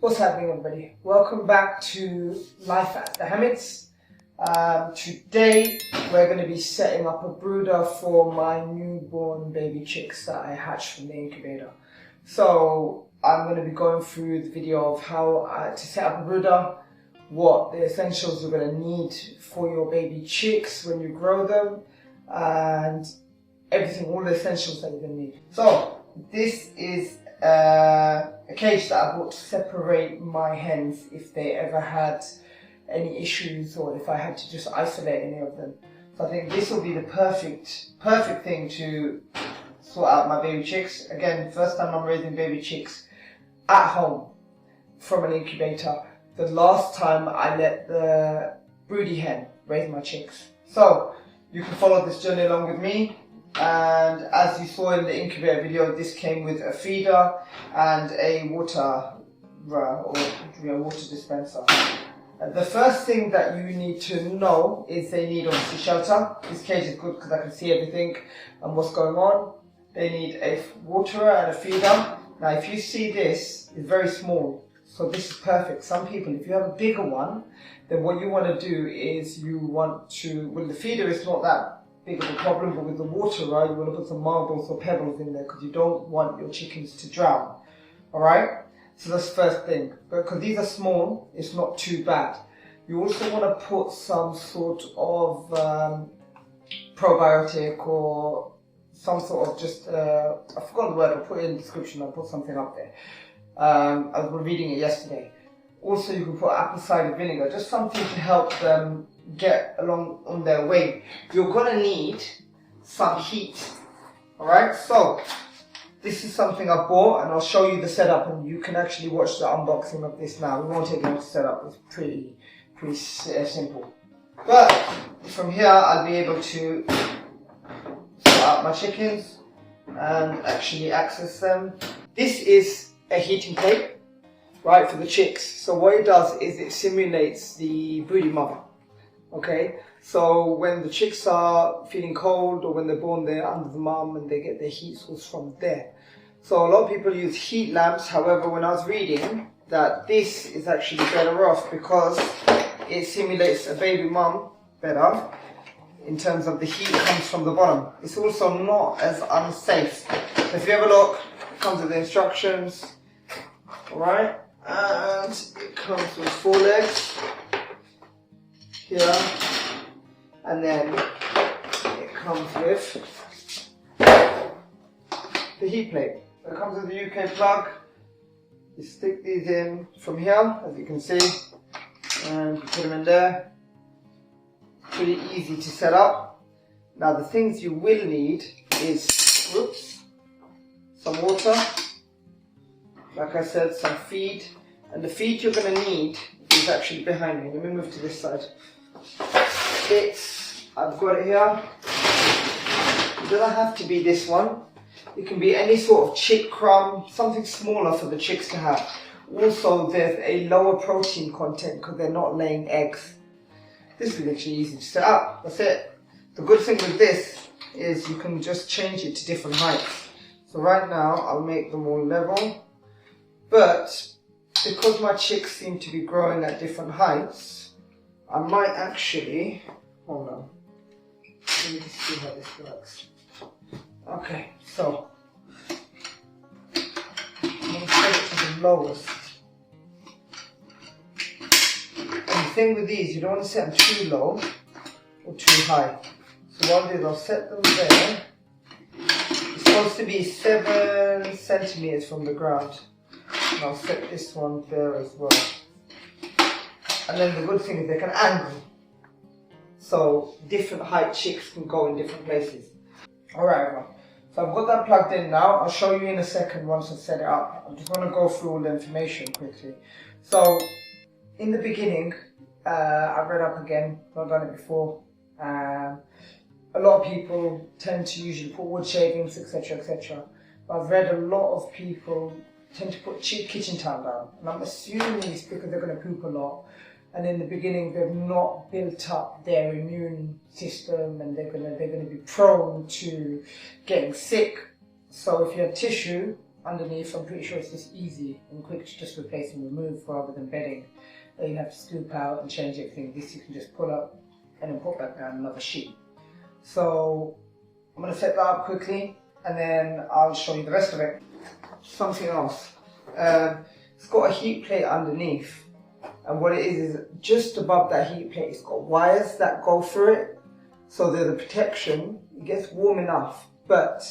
What's happening, everybody? Welcome back to Life at TheHamids. Today we're going to be setting up a brooder for my newborn baby chicks that I hatched from the incubator. So I'm going to be going through the video of how to set up a brooder, what the essentials you're going to need for your baby chicks when you grow them, and everything, all the essentials that you're going to need. So this is a cage that I bought to separate my hens if they ever had any issues or if I had to just isolate any of them. So I think this will be the perfect thing to sort out my baby chicks. Again, first time I'm raising baby chicks at home from an incubator. The last time I let the broody hen raise my chicks. So you can follow this journey along with me. And as you saw in the incubator video, this came with a feeder and a water dispenser. The first thing that you need to know is they need obviously shelter. This cage is good because I can see everything and what's going on. They need a waterer and a feeder. Now if you see this, it's very small, so this is perfect. Some people, if you have a bigger one, then what you want to do is you want to, well, the feeder is not that big of a problem, but with the waterer you want to put some marbles or pebbles in there because you don't want your chickens to drown. Alright? So that's the first thing. But because these are small, it's not too bad. You also want to put some sort of probiotic or some sort of just, I forgot the word, I'll put it in the description, I'll put something up there. I was reading it yesterday. Also you can put apple cider vinegar, just something to help them get along on their way. You're going to need some heat. Alright, so this is something I bought and I'll show you the setup and you can actually watch the unboxing of this now. It won't take long to set up, it's pretty simple. But from here I'll be able to sort out my chickens and actually access them. This is a heating plate, right, for the chicks. So what it does is it simulates the broody mother. Okay, so when the chicks are feeling cold or when they're born, they're under the mum and they get their heat source from there. So a lot of people use heat lamps. However, when I was reading that this is actually better off because it simulates a baby mum better in terms of the heat comes from the bottom. It's also not as unsafe. If you have a look, it comes with the instructions, alright, and it comes with 4 legs. Here, and then it comes with the heat plate. So it comes with the UK plug. You stick these in from here, as you can see, and you put them in there. Pretty easy to set up. Now the things you will need is, some water, like I said, some feed, and the feed you're going to need is actually behind me. Let me move to this side. I've got it here. It doesn't have to be this one. It can be any sort of chick crumb, something smaller for the chicks to have. Also, there's a lower protein content because they're not laying eggs. This is literally easy to set up. That's it. The good thing with this is you can just change it to different heights. So right now, I'll make them all level. But because my chicks seem to be growing at different heights, I might actually, hold on, let me just see how this works. Okay, so I'm going to set it to the lowest. And the thing with these, you don't want to set them too low or too high. So what I'll do is I'll set them there. It's supposed to be 7 centimeters from the ground. And I'll set this one there as well. And then the good thing is they can angle. So different height chicks can go in different places. Alright everyone. So I've got that plugged in now. I'll show you in a second once I set it up. I'm just going to go through all the information quickly. So in the beginning, I've read up again. Not done it before. A lot of people tend to usually put wood shavings, etc, etc. But I've read a lot of people tend to put kitchen towel down, and I'm assuming it's because they're going to poop a lot, and in the beginning they've not built up their immune system, and they're going to be prone to getting sick. So if you have tissue underneath. I'm pretty sure it's just easy and quick to just replace and remove rather than bedding that you have to scoop out and change everything. This you can just pull up and then put back down another sheet. So I'm going to set that up quickly and then I'll show you the rest of it. Something else. It's got a heat plate underneath, and what it is just above that heat plate it's got wires that go through it, so there's a protection. It gets warm enough, but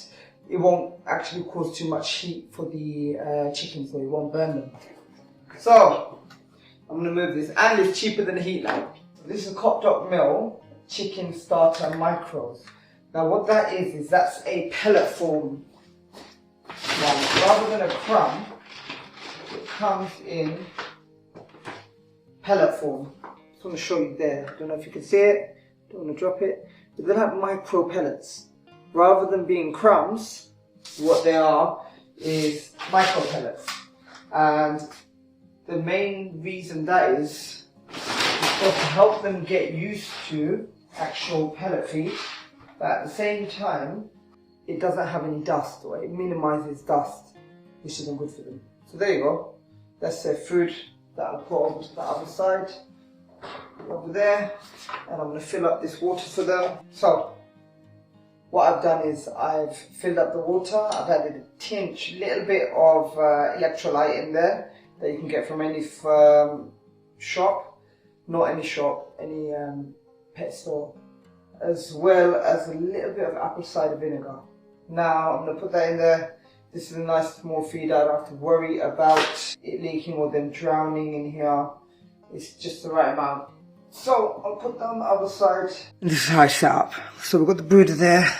it won't actually cause too much heat for the chickens, so it won't burn them. So I'm going to move this, and it's cheaper than a heat lamp. This is a Cop Mill chicken starter micros. Now what that is that's a pellet form one. Rather than a crumb, it comes in pellet form. I just want to show you there. I don't know if you can see it. Don't want to drop it. But they're like micro pellets. Rather than being crumbs, what they are is micro pellets. And the main reason that is to help them get used to actual pellet feed, but at the same time it doesn't have any dust, or it minimizes dust, which isn't good for them. So there you go. That's their food that I'll put over to the other side, over there, and I'm going to fill up this water for them. So what I've done is I've filled up the water. I've added a little bit of electrolyte in there that you can get from any shop, not any shop, any pet store, as well as a little bit of apple cider vinegar. Now I'm going to put that in there. This is a nice small feed. I don't have to worry about it leaking or them drowning in here. It's just the right amount. So I'll put that on the other side. This is how I set up. So we've got the brooder there.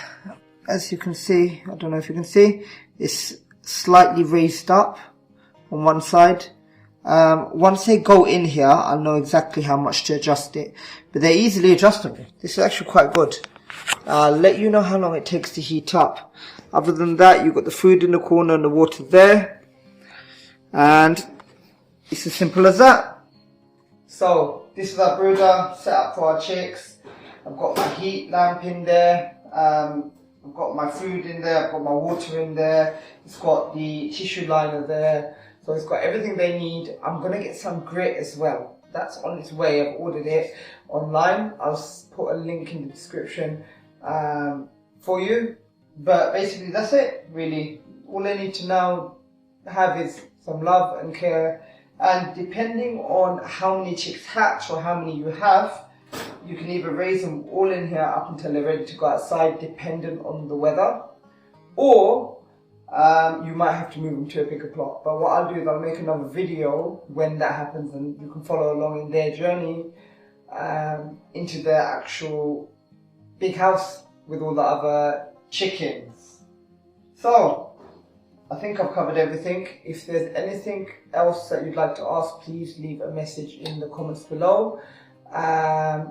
As you can see, I don't know if you can see, it's slightly raised up on one side. Once they go in here, I'll know exactly how much to adjust it. But they're easily adjustable. This is actually quite good. I'll let you know how long it takes to heat up. Other than that, you've got the food in the corner and the water there. And it's as simple as that. So this is our brooder set up for our chicks. I've got my heat lamp in there. I've got my food in there. I've got my water in there. It's got the tissue liner there. So it's got everything they need. I'm going to get some grit as well. That's on its way. I've ordered it online. I'll put a link in the description for you. But basically that's it, really. All I need to now have is some love and care. And depending on how many chicks hatch or how many you have, you can either raise them all in here up until they're ready to go outside, dependent on the weather. Or you might have to move them to a bigger plot. But what I'll do is I'll make another video when that happens, and you can follow along in their journey into their actual big house with all the other chickens. So I think I've covered everything. If there's anything else that you'd like to ask, please leave a message in the comments below. I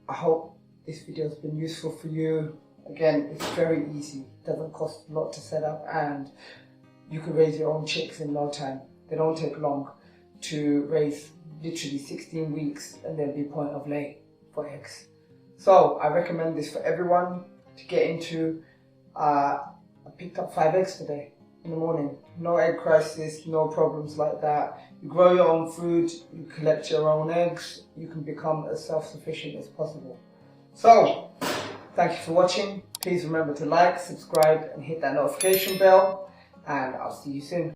hope this video has been useful for you. Again, it's very easy. It doesn't cost a lot to set up, and you can raise your own chicks in no time. They don't take long to raise, literally 16 weeks, and they'll be point of lay for eggs. So I recommend this for everyone to get into. I picked up 5 eggs today in the morning. No egg crisis, no problems like that. You grow your own food, you collect your own eggs, you can become as self-sufficient as possible. So, thank you for watching. Please remember to like, subscribe and hit that notification bell, and I'll see you soon.